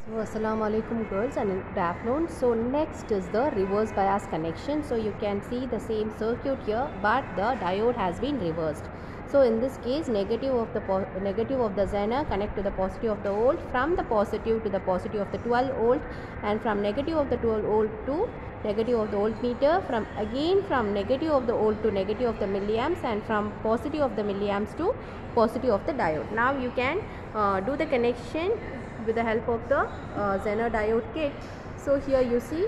So assalamu alaikum girls and good afternoon. So next is the reverse bias connection. So you can see the same circuit here, but the diode has been reversed. So in this case, negative of the Zener connect to the positive of the volt, from the positive to the positive of the 12 volt, and from negative of the 12 volt to negative of the voltmeter, from negative of the volt to negative of the milliamps, and from positive of the milliamps to positive of the diode. Now you can do the connection with the help of the Zener diode kit. So here you see,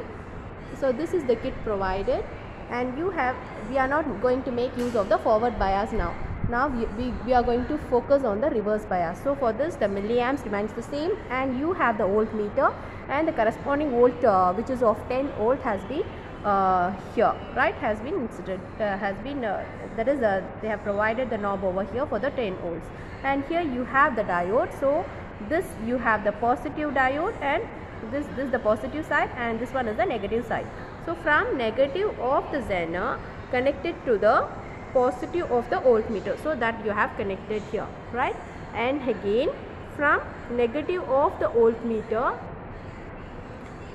so this is the kit provided, and we are not going to make use of the forward bias now. We are going to focus on the reverse bias. So for this, the milliamps remains the same, and you have the voltmeter, and the corresponding volt which is of 10 volt has been here, right, has been inserted, that is they have provided the knob over here for the 10 volts, and here you have the diode. So this you have the positive diode, and this is the positive side, and this one is the negative side. So from negative of the Zener connected to the positive of the voltmeter, so that you have connected here, right, and again from negative of the voltmeter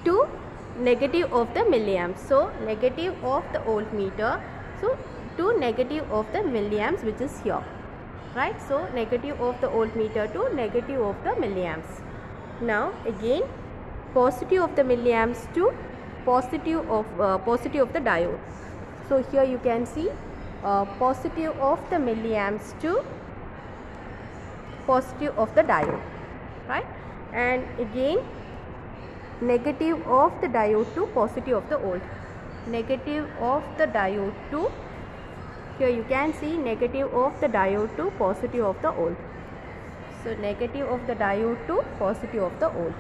to negative of the milliamps. So negative of the voltmeter, so to negative of the milliamps, which is here, right. So negative of the voltmeter to negative of the milliamps. Now again positive of the milliamps to positive of the diode. So here you can see positive of the milliamps to positive of the diode, right, and again negative of the diode to positive of the volt, negative of the diode to, here you can see negative of the diode to positive of the volt. So negative of the diode to positive of the volt,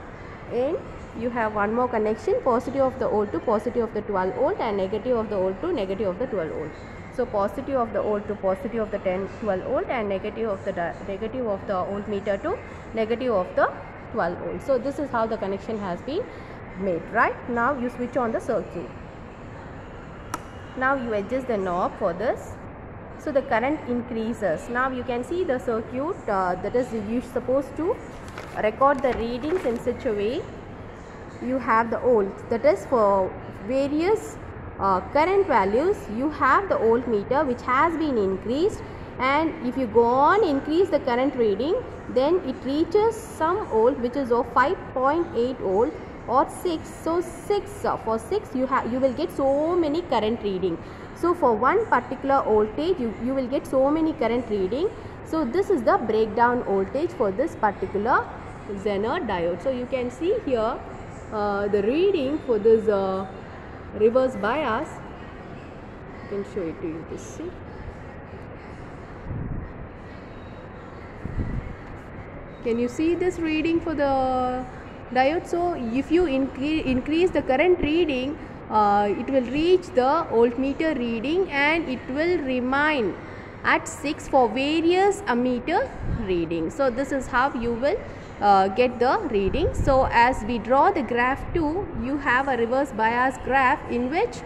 and you have one more connection, positive of the volt to positive of the 12 volt, and negative of the volt to negative of the 12 volt. So positive of the volt to positive of the 12 volt, and negative of the voltmeter to negative of the 12 volt. So this is how the connection has been made, right. Now you switch on the circuit. Now you adjust the knob for this. So the current increases. Now you can see the circuit, that is, you supposed to record the readings in such a way. You have the volt, that is for various current values. You have the voltmeter which has been increased, and if you go on increase the current reading, then it reaches some volt which is of 5.8 volt or 6. So 6, for 6 you will get so many current reading. So for one particular voltage you will get so many current reading. So this is the breakdown voltage for this particular Zener diode. So you can see here the reading for this reverse bias. I can show it to you. This, see, can you see this reading for the diode? So if you increase the current reading, it will reach the voltmeter reading, and it will remain at 6 for various ammeter readings. So this is how you will get the reading. So as we draw the graph 2, you have a reverse bias graph in which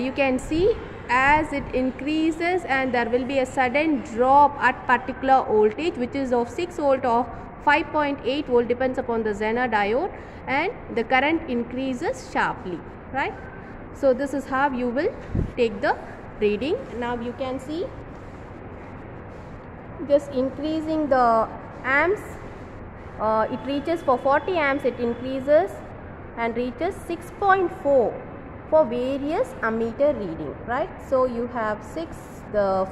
you can see as it increases, and there will be a sudden drop at particular voltage which is of 6 volt or 5.8 volt, depends upon the Zener diode, and the current increases sharply, right. So this is how you will take the reading. Now you can see just increasing the amps, it reaches for 40 amps, it increases and reaches 6.4 for various ammeter reading, right. So you have 6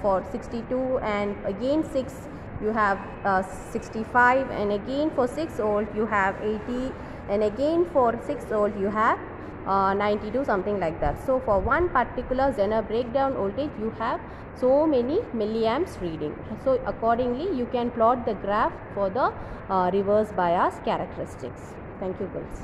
for 62, and again 6 you have 65, and again for 6 volt you have 80, and again for 6 volt you have 92, something like that. So for one particular Zener breakdown voltage you have so many milliamps reading. So accordingly you can plot the graph for the reverse bias characteristics. Thank you girls.